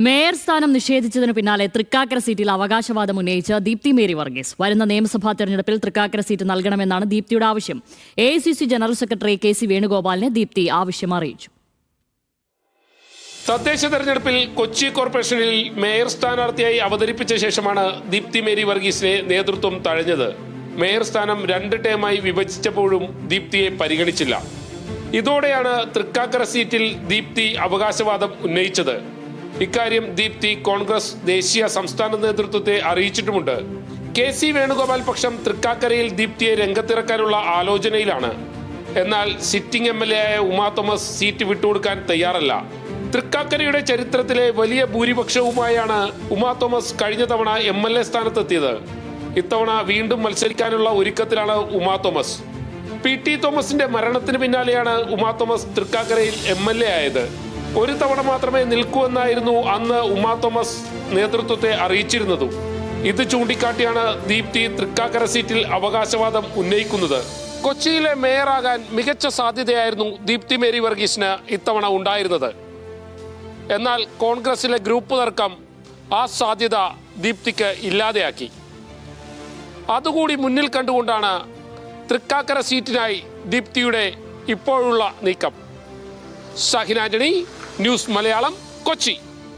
Mayor സ്ഥാനം നിഷേധിച്ചതിനു പിന്നാലെ തൃക്കാക്കര സീറ്റിൽ അവകാശവാദം ഉന്നയിച്ച് ദീപ്തി മേരി വർഗീസ്. വരുന്ന നിയമസഭാ തെരഞ്ഞെടുപ്പിൽ തൃക്കാക്കര സീറ്റ് നൽകണമെന്നാണ് ദീപ്തിയുടെ ആവശ്യം. AICC ജനറൽ സെക്രട്ടറി KC വേണുഗോപാലിനെ ദീപ്തി ആവശ്യം അറിയിച്ചു. തദ്ദേശ തെരഞ്ഞെടുപ്പിൽ കൊച്ചി കോർപ്പറേഷനിൽ മേയർ സ്ഥാനാർത്ഥിയായി അവതരിപ്പിച്ച ശേഷമാണ് ദീപ്തി മേരി വർഗീസിനെ നേതൃത്വം തഴഞ്ഞത്. മേയർ സ്ഥാനം 2 ടേമായി വിഭജിച്ചപ്പോഴും ദീപ്തിയെ പരിഗണിച്ചില്ല. ഇതോടെയാണ് തൃക്കാക്കര സീറ്റിൽ ദീപ്തി അവകാശവാദം ഉന്നയിച്ചത്. ഇക്കാര്യം ദീപ്തി കോൺഗ്രസ് ദേശീയ സംസ്ഥാന നേതൃത്വത്തെ അറിയിച്ചിട്ടുമുണ്ട്. KC വേണുഗോപാൽ പക്ഷം തൃക്കാക്കരയിൽ ദീപ്തിയെ രംഗത്തിറക്കാനുള്ള ആലോചനയിലാണ്. എന്നാൽ സിറ്റിംഗ് MLA ആയ ഉമാ തോമസ് സീറ്റ് വിട്ടുകൊടുക്കാൻ തയ്യാറല്ല. തൃക്കാക്കരയുടെ ചരിത്രത്തിലെ വലിയ ഭൂരിപക്ഷവുമായാണ് ഉമാ തോമസ് കഴിഞ്ഞ തവണ MLA സ്ഥാനത്തെത്തിയത്. ഇത്തവണ വീണ്ടും മത്സരിക്കാനുള്ള ഒരുക്കത്തിലാണ് ഉമാ തോമസ്. PT തോമസിന്റെ മരണത്തിന് പിന്നാലെയാണ് ഉമാ തോമസ് തൃക്കാക്കരയിൽ MLA ആയത്. ഒരു തവണ മാത്രമേ നിൽക്കൂ എന്നായിരുന്നു അന്ന് ഉമാ തോമസ് നേതൃത്വത്തെ അറിയിച്ചിരുന്നതും. ഇത് ചൂണ്ടിക്കാട്ടിയാണ് ദീപ്തി തൃക്കാക്കര സീറ്റിൽ അവകാശവാദം ഉന്നയിക്കുന്നത്. കൊച്ചിയിലെ മേയറാകാൻ മികച്ച സാധ്യതയായിരുന്നു ദീപ്തി മേരി വർഗീസിന് ഇത്തവണ ഉണ്ടായിരുന്നത്. എന്നാൽ കോൺഗ്രസിലെ ഗ്രൂപ്പ് തർക്കം ആ സാധ്യത ദീപ്തിക്ക് ഇല്ലാതെയാക്കി. അതുകൂടി മുന്നിൽ കണ്ടുകൊണ്ടാണ് തൃക്കാക്കര സീറ്റിനായി ദീപ്തിയുടെ ഇപ്പോഴുള്ള നീക്കം. ഷാഹിൻ ആന്റണി, ന്യൂസ് മലയാളം, കൊച്ചി.